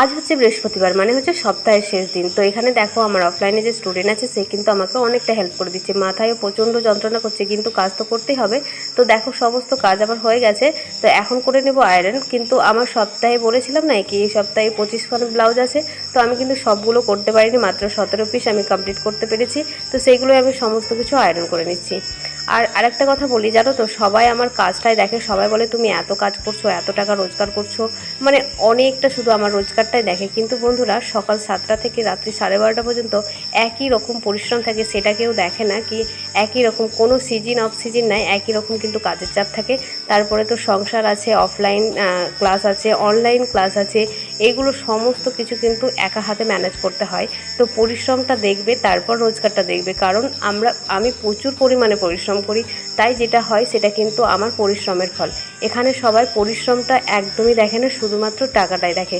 আজ হচ্ছে বৃহস্পতিবার, মানে হচ্ছে সপ্তাহের শেষ দিন। তো এখানে দেখো আমার অফলাইনে যে স্টুডেন্ট আছে সে কিন্তু আমাকে অনেকটা হেল্প করে দিচ্ছে। মাথায়ও প্রচণ্ড যন্ত্রণা করছে, কিন্তু কাজ তো করতেই হবে। তো দেখো সমস্ত কাজ আমার হয়ে গেছে। তো এখন করে নেব আয়রন। কিন্তু আমার সপ্তাহে বলেছিলাম না কি এই সপ্তাহে 25খানা ব্লাউজ আছে। তো আমি কিন্তু সবগুলো করতে পারিনি, মাত্র 17 পিস আমি কমপ্লিট করতে পেরেছি। তো সেইগুলোই আমি সমস্ত কিছু আয়রন করে নিচ্ছি। আর আরেকটা কথা বলি, জানো তো, সবাই আমার কাজটাই দেখে, সবাই বলে তুমি এত কাজ করছো, এত টাকা রোজগার করছো, মানে অনেকটা শুধু আমার রোজগারটাই দেখে। কিন্তু বন্ধুরা, সকাল 7টা থেকে রাত্রি 12:30 পর্যন্ত একই রকম পরিশ্রম থাকে, সেটা কেউ দেখে না কি একই রকম কোনো সিজন অফ সিজন নাই, একই রকম কিন্তু কাজের চাপ থাকে। তারপরে তো সংসার আছে, অফলাইন ক্লাস আছে, অনলাইন ক্লাস আছে, এগুলো সমস্ত কিছু কিন্তু একা হাতে ম্যানেজ করতে হয়। তো পরিশ্রমটা দেখবে, তারপর রোজগারটা দেখবে, কারণ আমি প্রচুর পরিমাণে পরিশ্রম করি। তাই যেটা হয় সেটা কিন্তু আমার পরিশ্রমের ফল। এখানে সবাই পরিশ্রমটা একদমই দেখে না, শুধুমাত্র টাকাটাই দেখে।